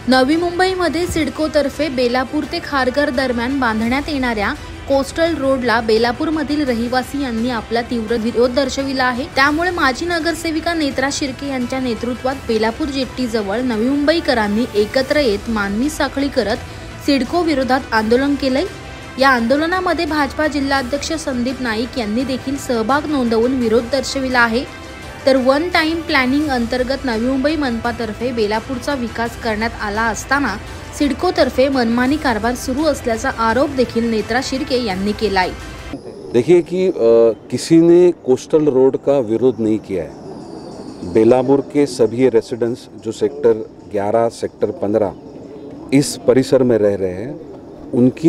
नवी मुंबईमध्ये सिडकोतर्फे बेलापूर ते खारघर दरम्यान बांधण्यात येणाऱ्या कोस्टल रोडला बेलापूरमधील रहिवासी यांनी आपला तीव्र विरोध दर्शविला आहे। त्यामुळे माजी नगरसेविका नेत्रा शिर्के यांच्या नेतृत्वात बेलापूर जेट्टीजवळ नवी मुंबईकरांनी एकत्र येत मानवी साखळी करत सिडको विरोधात आंदोलन केले। या आंदोलनामध्ये भाजपा जिल्हाध्यक्ष संदीप नाईक यांनी देखील सहभाग नोंदवून विरोध दर्शविला आहे। तर वन टाइम प्लॅनिंग अंतर्गत नवी मुंबई मनपातर्फे बेलापूरचा विकास करण्यात आला असताना सिडकोतर्फे मनमानी कारभार सुरू असल्याचा आरोप देखील नेत्रा शिर्के यांनी केला है। देखिए कि किसी ने कोस्टल रोड का विरोध नहीं किया है। बेलापूर के सभी रेसिडेंट्स जो सेक्टर 11, सेक्टर 15 इस परिसर में रह रहे हैं,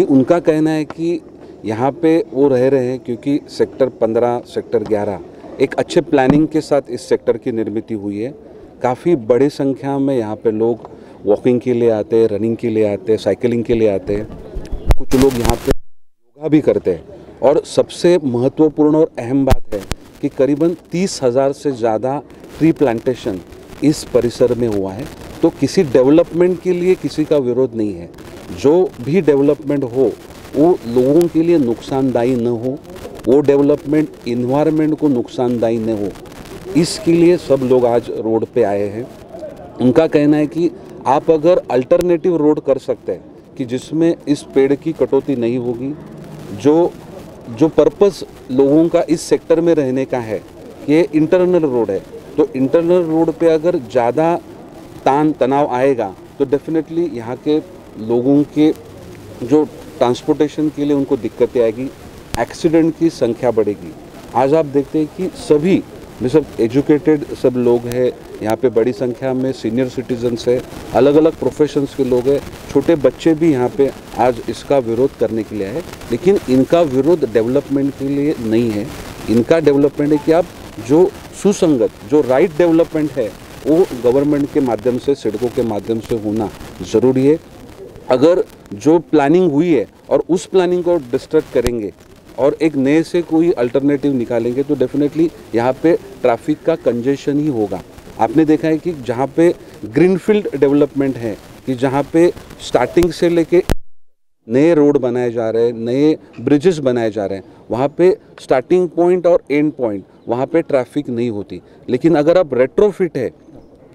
उनका कहना है कि यहाँ पे वो रह रहे हैं क्योंकि सेक्टर 15, सेक्टर 11 एक अच्छे प्लानिंग के साथ इस सेक्टर की निर्मित हुई है। काफ़ी बड़ी संख्या में यहाँ पे लोग वॉकिंग के लिए आते हैं, रनिंग के लिए आते हैं, साइकिलिंग के लिए आते हैं, कुछ लोग यहाँ पे योगा भी करते हैं। और सबसे महत्वपूर्ण और अहम बात है कि करीबन 30,000 से ज़्यादा ट्री प्लांटेशन इस परिसर में हुआ है। तो किसी डेवलपमेंट के लिए किसी का विरोध नहीं है। जो भी डेवलपमेंट हो वो लोगों के लिए नुकसानदायी न हो, वो डेवलपमेंट इन्वायरमेंट को नुकसानदायी न हो, इसके लिए सब लोग आज रोड पे आए हैं। उनका कहना है कि आप अगर अल्टरनेटिव रोड कर सकते हैं कि जिसमें इस पेड़ की कटौती नहीं होगी, जो पर्पस लोगों का इस सेक्टर में रहने का है कि ये इंटरनल रोड है, तो इंटरनल रोड पे अगर ज़्यादा तनाव आएगा तो डेफिनेटली यहाँ के लोगों के जो ट्रांसपोर्टेशन के लिए उनको दिक्कतें आएगी, एक्सीडेंट की संख्या बढ़ेगी। आज आप देखते हैं कि सभी सब एजुकेटेड सब लोग हैं यहाँ पे, बड़ी संख्या में सीनियर सिटीजन्स है, अलग अलग प्रोफेशंस के लोग हैं, छोटे बच्चे भी यहाँ पे आज इसका विरोध करने के लिए आए। लेकिन इनका विरोध डेवलपमेंट के लिए नहीं है, इनका डेवलपमेंट है कि आप जो सुसंगत जो राइट डेवलपमेंट है वो गवर्नमेंट के माध्यम से, सिडको के माध्यम से होना ज़रूरी है। अगर जो प्लानिंग हुई है और उस प्लानिंग को डिस्टर्ब करेंगे और एक नए से कोई अल्टरनेटिव निकालेंगे तो डेफिनेटली यहाँ पे ट्रैफिक का कंजेशन ही होगा। आपने देखा है कि जहाँ पे ग्रीनफील्ड डेवलपमेंट है, कि जहाँ पे स्टार्टिंग से लेके नए रोड बनाए जा रहे हैं, नए ब्रिजेस बनाए जा रहे हैं, वहाँ पे स्टार्टिंग पॉइंट और एंड पॉइंट वहाँ पे ट्रैफिक नहीं होती। लेकिन अगर आप रेट्रोफिट है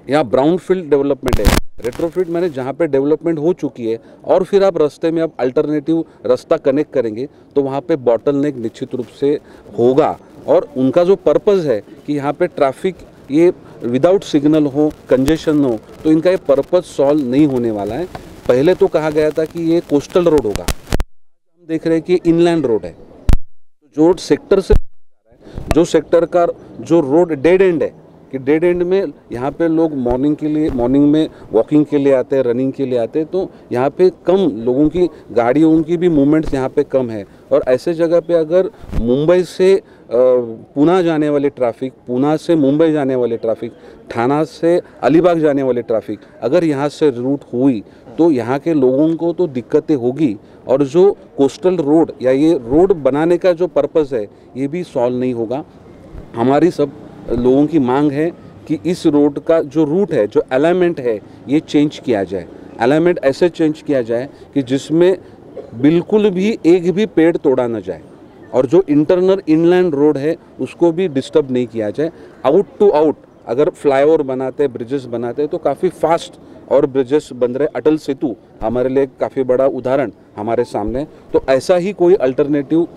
या ब्राउन फील्ड डेवलपमेंट है, रेट्रोफिट माने जहाँ पे डेवलपमेंट हो चुकी है और फिर आप रास्ते में आप अल्टरनेटिव रास्ता कनेक्ट करेंगे तो वहाँ पे बॉटलनेक निश्चित रूप से होगा। और उनका जो पर्पज़ है कि यहाँ पे ट्रैफिक ये विदाउट सिग्नल हो, कंजेशन हो, तो इनका ये पर्पज़ सॉल्व नहीं होने वाला है। पहले तो कहा गया था कि ये कोस्टल रोड होगा, हम देख रहे हैं कि इनलैंड रोड है। जो सेक्टर से जो सेक्टर का जो रोड डेड एंड है कि डेड एंड में यहाँ पे लोग मॉर्निंग में वॉकिंग के लिए आते हैं, रनिंग के लिए आते हैं, तो यहाँ पे कम लोगों की गाड़ियों की भी मूवमेंट्स यहाँ पे कम है। और ऐसे जगह पे अगर मुंबई से पुणे जाने वाली ट्रैफिक, पुणे से मुंबई जाने वाली ट्रैफिक, ठाणा से अलीबाग जाने वाली ट्रैफिक अगर यहाँ से रूट हुई तो यहाँ के लोगों को तो दिक्कतें होगी। और जो कोस्टल रोड या ये रोड बनाने का जो पर्पज़ है ये भी सॉल्व नहीं होगा। हमारी सब लोगों की मांग है कि इस रोड का जो रूट है, जो अलाइनमेंट है, ये चेंज किया जाए। अलाइनमेंट ऐसे चेंज किया जाए कि जिसमें बिल्कुल भी एक भी पेड़ तोड़ा न जाए और जो इंटरनल इनलैंड रोड है उसको भी डिस्टर्ब नहीं किया जाए। आउट टू आउट अगर फ्लाईओवर बनाते, ब्रिजेस बनाते तो काफ़ी फास्ट और ब्रिजेस बन रहे। अटल सेतु हमारे लिए काफ़ी बड़ा उदाहरण हमारे सामने, तो ऐसा ही कोई अल्टरनेटिव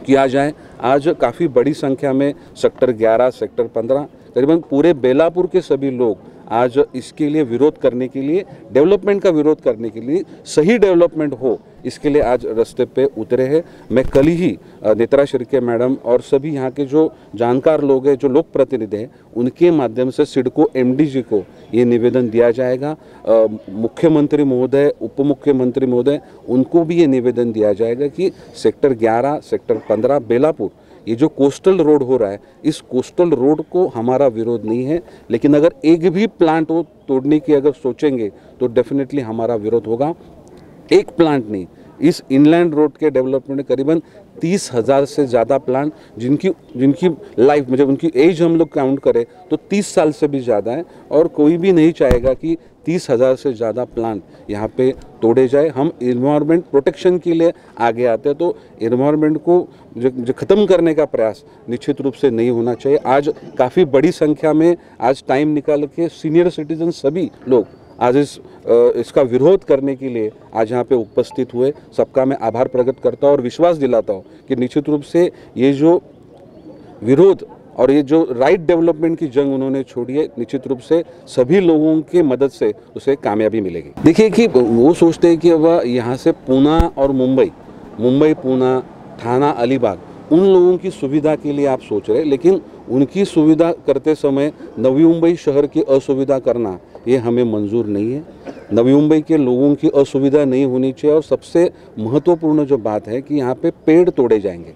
किया जाए। आज काफ़ी बड़ी संख्या में सेक्टर 11, सेक्टर 15 करीबन पूरे बेलापूर के सभी लोग आज इसके लिए विरोध करने के लिए, डेवलपमेंट का विरोध करने के लिए, सही डेवलपमेंट हो इसके लिए आज रास्ते पे उतरे हैं। मैं कल ही नेत्रा शिर्के मैडम और सभी यहाँ के जो जानकार लोग हैं, जो लोक प्रतिनिधि हैं, उनके माध्यम से सिडको MD जी को ये निवेदन दिया जाएगा। मुख्यमंत्री महोदय, उप मुख्यमंत्री महोदय, उनको भी ये निवेदन दिया जाएगा कि सेक्टर 11, सेक्टर 15 बेलापूर ये जो कोस्टल रोड हो रहा है, इस कोस्टल रोड को हमारा विरोध नहीं है। लेकिन अगर एक भी प्लांट वो तोड़ने की अगर सोचेंगे तो डेफिनेटली हमारा विरोध होगा। एक प्लांट नहीं, इस इनलैंड रोड के डेवलपमेंट में करीबन 30,000 से ज़्यादा प्लांट जिनकी लाइफ में जब उनकी एज हम लोग काउंट करें तो 30 साल से भी ज़्यादा है, और कोई भी नहीं चाहेगा कि 30,000 से ज़्यादा प्लांट यहाँ पे तोड़े जाए। हम इन्वायरमेंट प्रोटेक्शन के लिए आगे आते हैं, तो इन्वायरमेंट को जो ख़त्म करने का प्रयास निश्चित रूप से नहीं होना चाहिए। आज काफ़ी बड़ी संख्या में आज टाइम निकाल के सीनियर सिटीजन सभी लोग आज इसका विरोध करने के लिए आज यहाँ पे उपस्थित हुए। सबका मैं आभार प्रकट करता हूँ और विश्वास दिलाता हूँ कि निश्चित रूप से ये जो विरोध और ये जो राइट डेवलपमेंट की जंग उन्होंने छोड़ी है, निश्चित रूप से सभी लोगों की मदद से उसे कामयाबी मिलेगी। देखिए कि वो सोचते हैं कि वह यहाँ से पूना और मुंबई पूना ठाणा अलीबाग उन लोगों की सुविधा के लिए आप सोच रहे हैं, लेकिन उनकी सुविधा करते समय नवी मुंबई शहर की असुविधा करना ये हमें मंजूर नहीं है। नवी मुंबई के लोगों की असुविधा नहीं होनी चाहिए। और सबसे महत्वपूर्ण जो बात है कि यहाँ पे पेड़ तोड़े जाएंगे,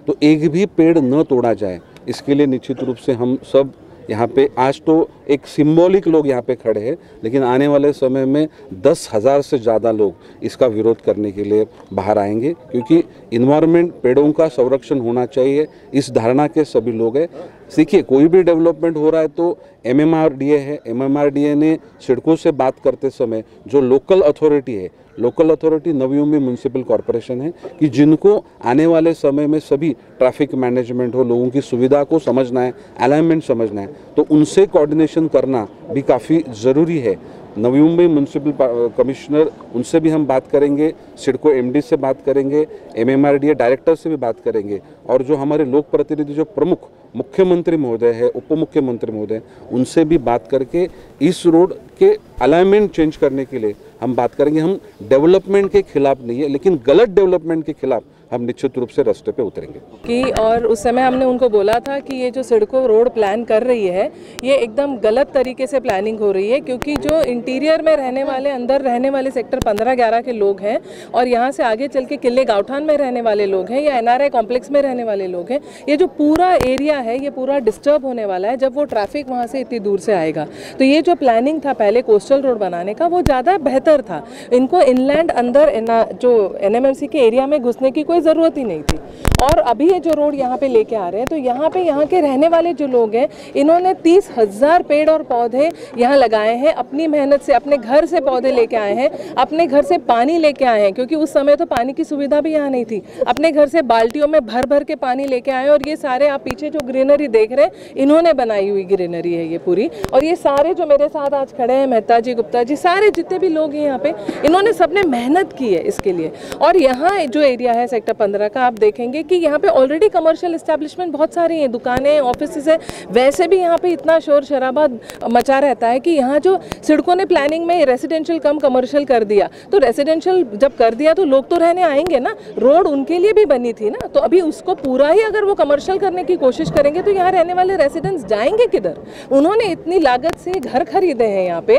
तो एक भी पेड़ न तोड़ा जाए, इसके लिए निश्चित रूप से हम सब यहाँ पे आज तो एक सिंबॉलिक लोग यहाँ पे खड़े हैं, लेकिन आने वाले समय में 10,000 से ज़्यादा लोग इसका विरोध करने के लिए बाहर आएंगे, क्योंकि इन्वायरमेंट पेड़ों का संरक्षण होना चाहिए, इस धारणा के सभी लोग हैं। देखिए कोई भी डेवलपमेंट हो रहा है तो MMRDA है, MMRDA ने सिडको से बात करते समय जो local authority Navi Mumbai municipal corporation है कि जिनको आने वाले समय में सभी ट्रैफिक मैनेजमेंट हो, लोगों की सुविधा को समझना है, अलाइनमेंट समझना है, तो उनसे कोऑर्डिनेशन करना भी काफ़ी ज़रूरी है। नवी मुंबई म्यूनिसिपल कमिश्नर उनसे भी हम बात करेंगे, सिडको MD से बात करेंगे, MMRDA डायरेक्टर से भी बात करेंगे, और जो हमारे लोक प्रतिनिधि जो प्रमुख मुख्यमंत्री महोदय है, उप मुख्यमंत्री महोदय, उनसे भी बात करके इस रोड के अलाइनमेंट चेंज करने के लिए हम बात करेंगे। हम डेवलपमेंट के खिलाफ नहीं है, लेकिन गलत डेवलपमेंट के खिलाफ हम निश्चित रूप से रास्ते पे उतरेंगे। कि और उस समय हमने उनको बोला था कि ये जो सिडको रोड प्लान कर रही है ये एकदम गलत तरीके से प्लानिंग हो रही है, क्योंकि जो इंटीरियर में रहने वाले, अंदर रहने वाले सेक्टर 15-11 के लोग हैं और यहाँ से आगे चल के किले गावठान में रहने वाले लोग हैं या NRI कॉम्प्लेक्स में रहने वाले लोग हैं, ये जो पूरा एरिया है ये पूरा डिस्टर्ब होने वाला है जब वो ट्रैफिक वहाँ से इतनी दूर से आएगा। तो ये जो प्लानिंग था पहले कोस्टल रोड बनाने का वो ज़्यादा बेहतर था। इनको इनलैंड अंदर जो NMMC के एरिया में घुसने की कोई ज़रूरत ही नहीं थी। और अभी ये जो रोड यहाँ पे लेके आ रहे हैं तो यहाँ के रहने वाले जो लोग हैं इन्होंने 30,000 पेड़ और पौधे यहाँ लगाए हैं, अपनी मेहनत से, अपने घर से पौधे लेके आए हैं, अपने घर से पानी लेके आए हैं, क्योंकि उस समय तो पानी की सुविधा भी यहाँ नहीं थी। अपने घर से बाल्टियों में भर भर के पानी लेके आए। और ये सारे आप पीछे जो ग्रीनरी देख रहे हैं इन्होंने बनाई हुई ग्रीनरी है ये पूरी। और ये सारे जो मेरे साथ आज खड़े हैं, मेहता जी, गुप्ता जी, सारे जितने भी लोग हैं यहाँ पे, इन्होंने सबने मेहनत की है इसके लिए। और यहाँ जो एरिया है सेक्टर 15 का, आप देखेंगे कि यहाँ पे ऑलरेडी कमर्शियल एस्टेब्लिशमेंट बहुत सारी हैं, दुकानें, ऑफिसेज हैं। वैसे भी यहाँ पे इतना शोर शराबा मचा रहता है कि यहाँ जो सिडको ने प्लानिंग में रेसिडेंशियल कम कमर्शियल कर दिया, तो रेसिडेंशियल जब कर दिया तो लोग तो रहने आएंगे ना, रोड उनके लिए भी बनी थी ना। तो अभी उसको पूरा ही अगर वो कमर्शियल करने की कोशिश करेंगे तो यहाँ रहने वाले रेसिडेंट्स जाएंगे किधर? उन्होंने इतनी लागत से घर खरीदे हैं यहाँ पे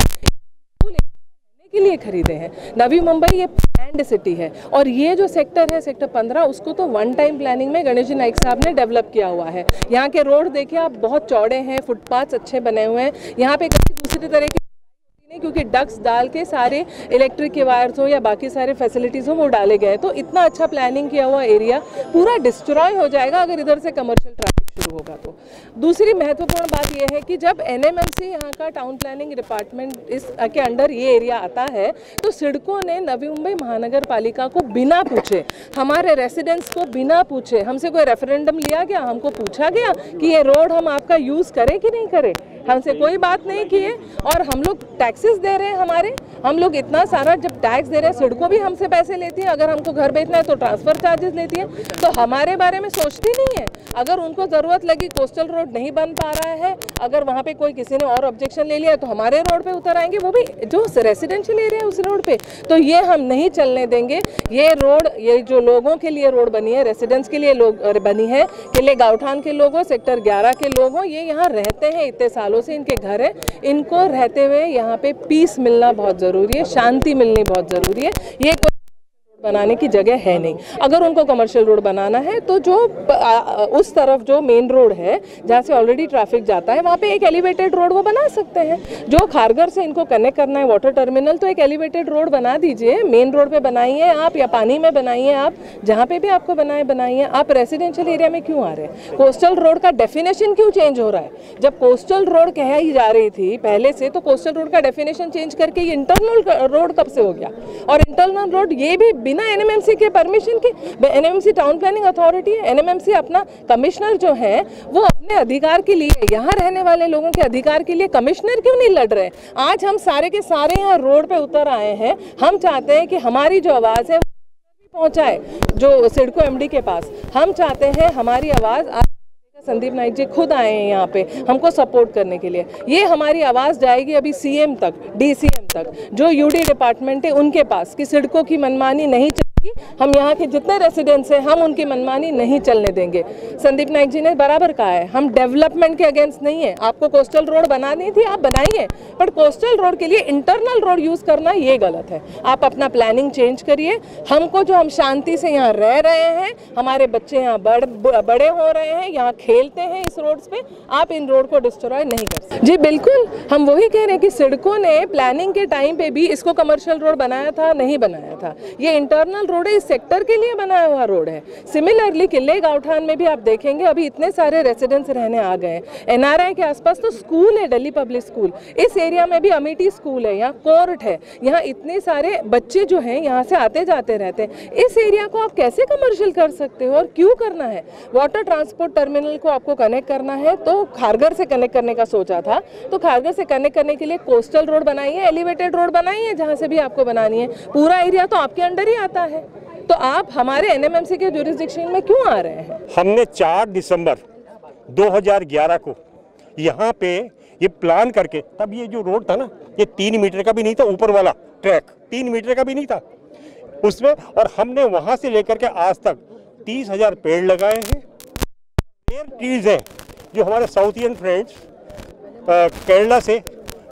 के लिए खरीदे हैं। नवी मुंबई ये प्लान्ड सिटी है और ये जो सेक्टर है सेक्टर 15 उसको तो वन टाइम प्लानिंग में गणेश जी नाइक साहब ने डेवलप किया हुआ है। यहाँ के रोड देखिए आप, बहुत चौड़े हैं, फुटपाथ अच्छे बने हुए हैं। यहाँ पे कहीं दूसरी तरह की नहीं, क्योंकि डक्स डाल के सारे इलेक्ट्रिक के वायर्स हो या बाकी सारे फैसिलिटीज़ हो वो डाले गए। तो इतना अच्छा प्लानिंग किया हुआ एरिया पूरा डिस्ट्रॉय हो जाएगा अगर इधर से कमर्शियल ट्रैफिक शुरू होगा तो। दूसरी महत्वपूर्ण बात यह है कि जब NMMC यहाँ का टाउन प्लानिंग डिपार्टमेंट के अंडर ये एरिया आता है तो सिडको ने नवी मुंबई महानगर पालिका को बिना पूछे, हमारे रेसिडेंट्स को बिना पूछे, हमसे कोई रेफरेंडम लिया गया, हमको पूछा गया कि ये रोड हम आपका यूज़ करें कि नहीं करें? हमसे कोई बात नहीं की है। और हम लोग टैक्सेस दे रहे हैं, हम लोग इतना सारा जब टैक्स दे रहे हैं, सिडको भी हमसे पैसे लेती है, अगर हमको घर बेचना है तो ट्रांसफ़र चार्जेस लेती है, तो हमारे बारे में सोचती नहीं है। अगर उनको ज़रूरत लगी, कोस्टल रोड नहीं बन पा रहा है, अगर वहाँ पे कोई किसी ने और ऑब्जेक्शन ले लिया तो हमारे रोड पे उतर आएंगे, वो भी जो रेसिडेंशियल एरिया है उस रोड पे। तो ये हम नहीं चलने देंगे। ये रोड, ये जो लोगों के लिए रोड बनी है, रेसिडेंट्स के लिए बनी है, किले गावठान के लोगों, सेक्टर 11 के लोगों, ये यहाँ रहते हैं इतने सालों से, इनके घर है, इनको रहते हुए यहाँ पे पीस मिलना बहुत ज़रूरी है, शांति मिलनी बहुत ज़रूरी है। ये बनाने की जगह है नहीं। अगर उनको कमर्शियल रोड बनाना है तो जो उस तरफ जो मेन रोड है जहाँ से ऑलरेडी ट्रैफिक जाता है वहाँ पे एक एलिवेटेड रोड वो बना सकते हैं। जो खारघर से इनको कनेक्ट करना है वाटर टर्मिनल, तो एक एलिवेटेड रोड बना दीजिए, मेन रोड पे बनाइए आप या पानी में बनाइए आप, जहाँ पे भी आपको बनाइए। आप रेसिडेंशियल एरिया में क्यों आ रहे हैं? कोस्टल रोड का डेफिनेशन क्यों चेंज हो रहा है? जब कोस्टल रोड कही जा रही थी पहले से, तो कोस्टल रोड का डेफिनेशन चेंज करके ये इंटरनल रोड कब से हो गया? और इंटरनल रोड ये भी बिना एनएमएमसी के परमिशन के। एनएमएमसी टाउन प्लानिंग अथॉरिटी है। एनएमएमसी अपना कमिश्नर जो है वो अपने अधिकार के लिए, यहाँ रहने वाले लोगों के अधिकार के लिए कमिश्नर क्यों नहीं लड़ रहे? आज हम सारे के सारे यहाँ रोड पे उतर आए हैं। हम चाहते हैं कि हमारी जो आवाज़ है पहुंचाए जो सिडको एमडी के पास। हम चाहते हैं हमारी आवाज़, आज संदीप नाइक जी खुद आए हैं यहाँ पे हमको सपोर्ट करने के लिए। ये हमारी आवाज़ जाएगी अभी सीएम तक, डीसीएम तक, जो यूडी डिपार्टमेंट है उनके पास, कि सिडको की मनमानी नहीं चलेगी। हम यहाँ के जितने रेसिडेंट्स हैं हम उनकी मनमानी नहीं चलने देंगे। संदीप नाइक जी ने बराबर कहा है, हम डेवलपमेंट के अगेंस्ट नहीं है। आपको कोस्टल रोड बनानी थी आप बनाइए, पर कोस्टल रोड के लिए इंटरनल रोड यूज़ करना ये गलत है। आप अपना प्लानिंग चेंज करिए। हमको जो हम शांति से यहाँ रह रहे हैं, हमारे बच्चे यहाँ बड़े हो रहे हैं, यहाँ खेलते हैं इस रोड्स पे, आप इन रोड को डिस्ट्रॉय नहीं कर सकते। जी बिल्कुल, हम वही कह रहे हैं कि सिडको ने प्लानिंग के टाइम पे भी इसको कमर्शियल रोड बनाया था, नहीं बनाया था। ये इंटरनल रोड है, इस सेक्टर के लिए बनाया हुआ रोड है। सिमिलरली किले गावठान में भी आप देखेंगे अभी इतने सारे रेसिडेंट्स रहने आ गए हैं। एनआरआई के आसपास तो स्कूल है, दिल्ली पब्लिक स्कूल, इस एरिया में भी अमेठी स्कूल है, यहाँ कोर्ट है, यहाँ इतने सारे बच्चे जो हैं यहाँ से आते जाते रहते हैं। इस एरिया को आप कैसे कमर्शियल कर सकते हो और क्यों करना है? वाटर ट्रांसपोर्ट टर्मिनल को आपको कनेक्ट करना है तो खारघर से कनेक्ट करने का सोचा था, तो खारघर से कनेक्ट करने के लिए कोस्टल रोड बनाइए, एलिवेटेड रोड बनाइए, जहाँ से भी आपको बनानी है। पूरा एरिया तो आपके अंडर ही आता है, तो आप हमारे एनएमएमसी के जुरिस्डिक्शन में क्यों आ रहे हैं? हमने 4 दिसंबर 2011 को यहाँ पे ये प्लान करके, तब ये जो रोड था ना ये 3 मीटर का भी नहीं था, ऊपर वाला ट्रैक 3 मीटर का भी नहीं था उसमें, और हमने वहाँ से लेकर के आज तक 30,000 पेड़ लगाए हैं। पेड़ ट्रीज हैं जो हमारे साउथ इंडियन फ्रेंड्स केरला से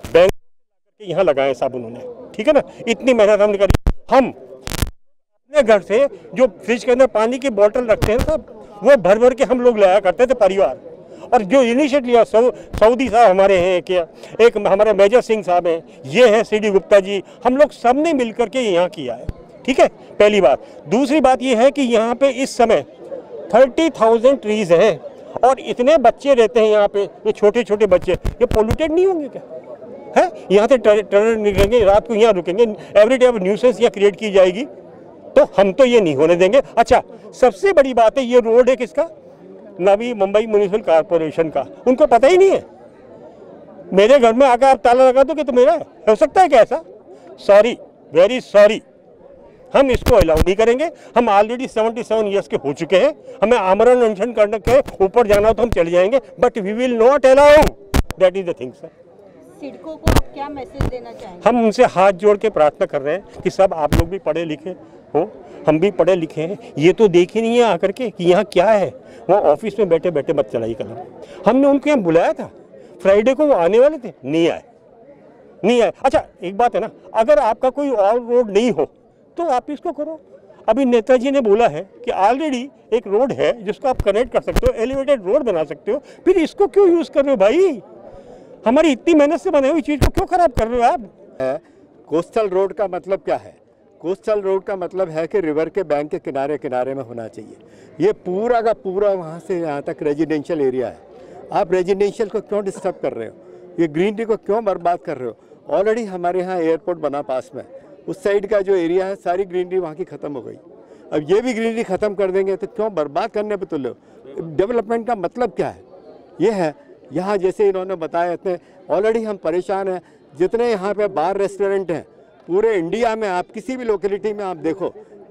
बैंक यहाँ लगाए साहब उन्होंने, ठीक है ना। इतनी मेहनत हमने करी। हम अपने घर से जो फ्रिज के अंदर पानी की बोतल रखते हैं साहब, वो भर भर के हम लोग लाया करते थे परिवार। और जो इनिशिएटिव लिया सऊदी साहब हमारे हैं, क्या एक हमारे मेजर सिंह साहब हैं, ये हैं सीडी गुप्ता जी, हम लोग सब ने मिल करके यहाँ किया है, ठीक है, पहली बात। दूसरी बात ये है कि यहाँ पे इस समय 30,000 ट्रीज हैं और इतने बच्चे रहते हैं यहाँ पे, ये छोटे छोटे बच्चे, ये पोल्यूटेड नहीं होंगे क्या? है यहाँ से टेरर निकलेंगे, रात को यहाँ रुकेंगे, एवरीडे अब न्यूसेंस यहाँ क्रिएट की जाएगी, तो हम तो ये नहीं होने देंगे। अच्छा, सबसे बड़ी बात है ये रोड है किसका? नवी मुंबई म्युनिसिपल कॉर्पोरेशन का। उनको पता ही नहीं है। मेरे घर में आकर आप ताला लगा दो कि तो मेरा हो सकता है क्या ऐसा? सॉरी, वेरी सॉरी, हम इसको अलाउ नहीं करेंगे। हम ऑलरेडी 77 ईयर्स के हो चुके हैं। हमें आमरण अनशन करने के ऊपर जाना हो तो हम चले जाएंगे, but we will not allow, that is the thing sir. CIDCO को आप क्या मैसेज देना चाहेंगे? हम उनसे हाथ जोड़ के प्रार्थना कर रहे हैं कि सब आप लोग भी पढ़े लिखे हो, हम भी पढ़े लिखे हैं, ये तो देख ही नहीं है आकर के कि यहाँ क्या है। वो ऑफिस में बैठे बैठे मत चलाई कलम। हमने उनको यहाँ बुलाया था, फ्राइडे को वो आने वाले थे, नहीं आए। अच्छा एक बात है ना, अगर आपका कोई और रोड नहीं हो तो आप इसको करो। अभी नेताजी ने बोला है कि ऑलरेडी एक रोड है जिसको आप कनेक्ट कर सकते हो, एलिवेटेड रोड बना सकते हो, फिर इसको क्यों यूज़ कर रहे हो भाई? हमारी इतनी मेहनत से बने हुई चीज़ को क्यों खराब कर रहे हो आप? कोस्टल रोड का मतलब क्या है? कोस्टल रोड का मतलब है कि रिवर के बैंक के किनारे किनारे में होना चाहिए। ये पूरा का पूरा वहाँ से यहाँ तक रेजिडेंशियल एरिया है। आप रेजिडेंशियल को क्यों डिस्टर्ब कर रहे हो? ये ग्रीनरी को क्यों बर्बाद कर रहे हो? ऑलरेडी हमारे यहाँ एयरपोर्ट बना पास में, उस साइड का जो एरिया है सारी ग्रीनरी वहाँ की ख़त्म हो गई। अब ये भी ग्रीनरी ख़त्म कर देंगे तो क्यों बर्बाद करने पे तुले हो? डेवलपमेंट का मतलब क्या है? ये है यहाँ जैसे इन्होंने बताया, इतने ऑलरेडी हम परेशान हैं। जितने यहाँ पे बार रेस्टोरेंट हैं पूरे इंडिया में, आप किसी भी लोकेलिटी में आप देखो,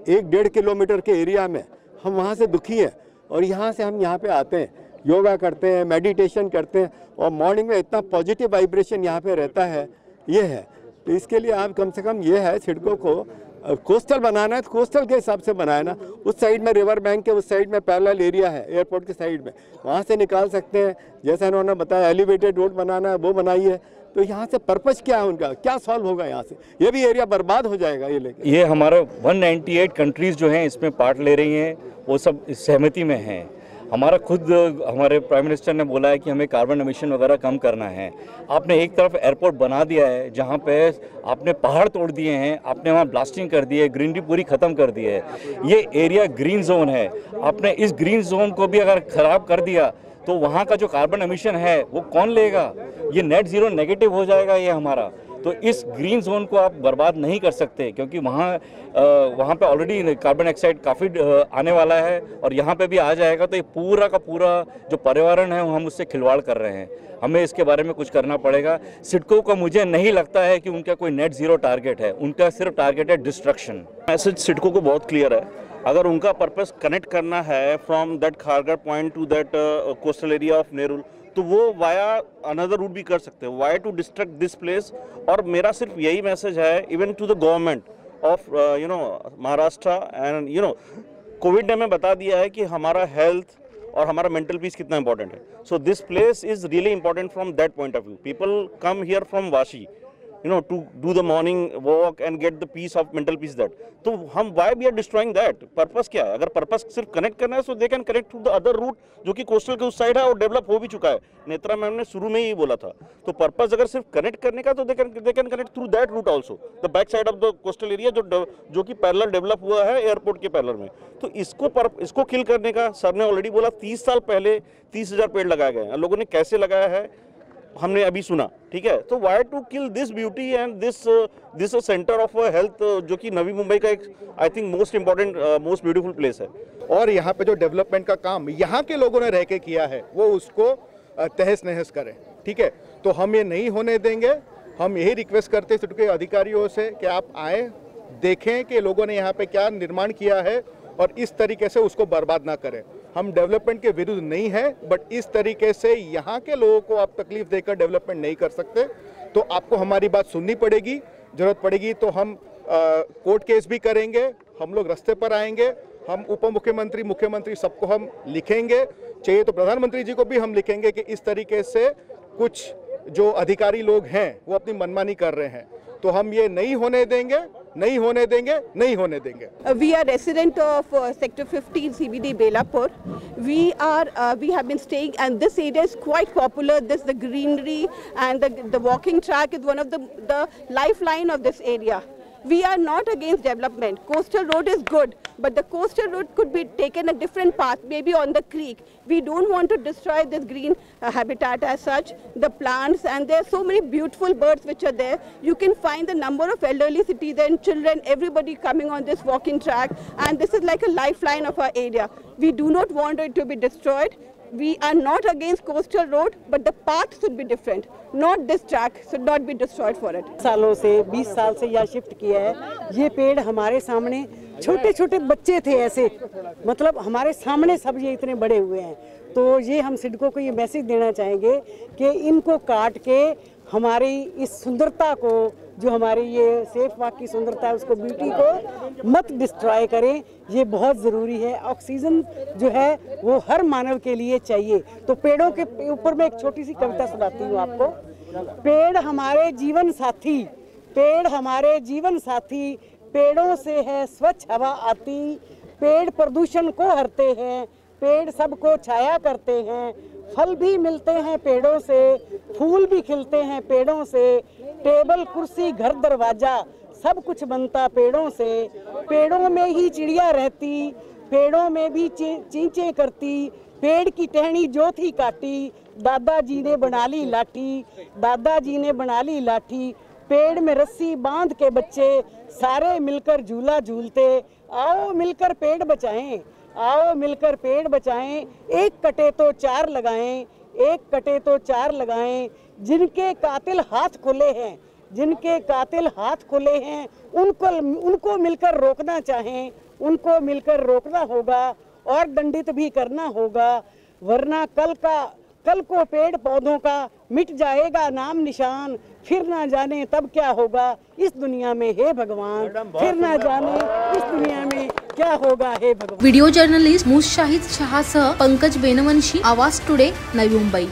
1-1.5 किलोमीटर के एरिया में, हम वहाँ से दुखी हैं। और यहाँ से हम यहाँ पे आते हैं, योगा करते हैं, मेडिटेशन करते हैं, और मॉर्निंग में इतना पॉजिटिव वाइब्रेशन यहाँ पे रहता है। ये है, तो इसके लिए आप कम से कम ये है, सिडको को कोस्टल बनाना है तो कोस्टल के हिसाब से बनाए ना। उस साइड में रिवर बैंक के उस साइड में पैरेलल एरिया है एयरपोर्ट के साइड में, वहाँ से निकाल सकते हैं। जैसा इन्होंने बताया एलिवेटेड रोड बनाना है वो बनाइए, तो यहाँ से पर्पज क्या है उनका, क्या सॉल्व होगा यहाँ से? ये भी एरिया बर्बाद हो जाएगा ये लेके। ये हमारे 198 कंट्रीज़ जो हैं इसमें पार्ट ले रही हैं, वो सब इस सहमति में हैं। हमारे प्राइम मिनिस्टर ने बोला है कि हमें कार्बन एमिशन वगैरह कम करना है। आपने एक तरफ एयरपोर्ट बना दिया है जहाँ पे आपने पहाड़ तोड़ दिए हैं, आपने वहाँ ब्लास्टिंग कर दी है, ग्रीनरी पूरी ख़त्म कर दी है। ये एरिया ग्रीन जोन है, आपने इस ग्रीन जोन को भी अगर ख़राब कर दिया तो वहाँ का जो कार्बन एमिशन है वो कौन लेगा? ये नेट ज़ीरो नेगेटिव हो जाएगा ये हमारा। तो इस ग्रीन जोन को आप बर्बाद नहीं कर सकते, क्योंकि वहाँ पे ऑलरेडी कार्बन डाइऑक्साइड काफ़ी आने वाला है और यहाँ पे भी आ जाएगा। तो ये पूरा का पूरा जो पर्यावरण है हम उससे खिलवाड़ कर रहे हैं। हमें इसके बारे में कुछ करना पड़ेगा। सिडको का मुझे नहीं लगता है कि उनका कोई नेट ज़ीरो टारगेट है, उनका सिर्फ टारगेट है डिस्ट्रक्शन। मैसेज सिडको को बहुत क्लियर है। अगर उनका पर्पस कनेक्ट करना है from that Kharghar point to that coastal area of Nerul, तो वो वाया अनदर रूट भी कर सकते हैं, via to destruct this place. और मेरा सिर्फ यही मैसेज है even to the government of Maharashtra and covid ने हमें बता दिया है कि हमारा हेल्थ और हमारा मेंटल पीस कितना इंपॉर्टेंट है। So this place is really important from that point of view. People come here from Vashi to do the morning walk and get the peace of mental peace that. तो हम why we are destroying that? Purpose क्या है? अगर purpose सिर्फ connect करना है so they can connect to the other route जो कि कोस्टल के उस साइड है और डेवलप हो भी चुका है। नेत्रा मैम ने शुरू में ही बोला था। तो पर्पस अगर सिर्फ कनेक्ट करने का तो they can connect through that route also, the back side of the coastal area जो कि पैरेलल डेवलप हुआ है एयरपोर्ट के पैरेलल में। तो इसको किल करने का सर ने ऑलरेडी बोला 30 साल पहले 30,000 पेड़ लगाए गए हैं। लोगों ने कैसे लगाया है हमने अभी सुना, ठीक है। तो why to kill this beauty and this centre of health जो कि नवी मुंबई का एक I think most important most beautiful place है। और यहाँ पे जो डेवलपमेंट का काम यहाँ के लोगों ने रह के किया है वो उसको तहस नहस करें, ठीक है। तो हम ये नहीं होने देंगे। हम यही रिक्वेस्ट करते हैं सिडको के अधिकारियों से कि आप आए, देखें कि लोगों ने यहाँ पे क्या निर्माण किया है और इस तरीके से उसको बर्बाद ना करें। हम डेवलपमेंट के विरुद्ध नहीं है, बट इस तरीके से यहाँ के लोगों को आप तकलीफ देकर डेवलपमेंट नहीं कर सकते। तो आपको हमारी बात सुननी पड़ेगी, जरूरत पड़ेगी तो हम कोर्ट केस भी करेंगे, हम लोग रास्ते पर आएंगे, हम उप मुख्यमंत्री मुख्यमंत्री सबको हम लिखेंगे, चाहिए तो प्रधानमंत्री जी को भी हम लिखेंगे कि इस तरीके से कुछ जो अधिकारी लोग हैं वो अपनी मनमानी कर रहे हैं। तो हम ये नहीं होने देंगे, नहीं होने देंगे, नहीं होने देंगे। We are resident of Sector 15 CBD Belapur. We have been staying, and this area is quite popular. The greenery and the walking track is one of the lifeline of this area. We are not against development. Coastal road is good, but the coastal road could be taken a different path, maybe on the creek. We don't want to destroy this green habitat as such, the plants, and there are so many beautiful birds which are there. You can find the number of elderly citizens, children, everybody coming on this walking track, and this is like a lifeline of our area. We do not want it to be destroyed. We are not against coastal road, but the path should be different. Not this track should not be destroyed for it. सालों से 20 साल से यहाँ shift किया है। ये पेड़ हमारे सामने छोटे छोटे बच्चे थे ऐसे, मतलब हमारे सामने सब ये इतने बड़े हुए हैं। तो ये हम सिडको को ये मैसेज देना चाहेंगे कि इनको काट के हमारी इस सुंदरता को, जो हमारी ये सेफ वॉक की सुंदरता है, उसको ब्यूटी को मत डिस्ट्रॉय करें। ये बहुत ज़रूरी है। ऑक्सीजन जो है वो हर मानव के लिए चाहिए। तो पेड़ों के ऊपर मैं एक छोटी सी कविता सुनाती हूँ आपको। पेड़ हमारे जीवन साथी, पेड़ हमारे जीवन साथी, पेड़ों से है स्वच्छ हवा आती, पेड़ प्रदूषण को हरते हैं, पेड़ सबको छाया करते हैं, फल भी मिलते हैं पेड़ों से, फूल भी खिलते हैं पेड़ों से, टेबल कुर्सी घर दरवाजा सब कुछ बनता पेड़ों से, पेड़ों में ही चिड़िया रहती, पेड़ों में भी चींचे करती, पेड़ की टहनी जो थी काटी, दादाजी ने बना ली लाठी, दादाजी ने बना ली लाठी, पेड़ में रस्सी बांध के बच्चे सारे मिलकर झूला झूलते, आओ मिलकर पेड़ बचाएं, आओ मिलकर पेड़ बचाएं, एक कटे तो चार लगाएं, एक कटे तो चार लगाएं, जिनके कातिल हाथ खुले हैं, जिनके कातिल हाथ खुले हैं, उनको मिलकर रोकना चाहें, उनको मिलकर रोकना होगा और दंडित भी करना होगा, वरना कल को पेड़ पौधों का मिट जाएगा नाम निशान, फिर ना जाने तब क्या होगा इस दुनिया में हे भगवान, फिर ना जाने इस दुनिया में क्या होगा हे भगवान। व्हिडिओ जर्नलिस्ट मुशाहिद शहासह पंकज बेनवंशी, आवाज टुडे, नवी मुंबई।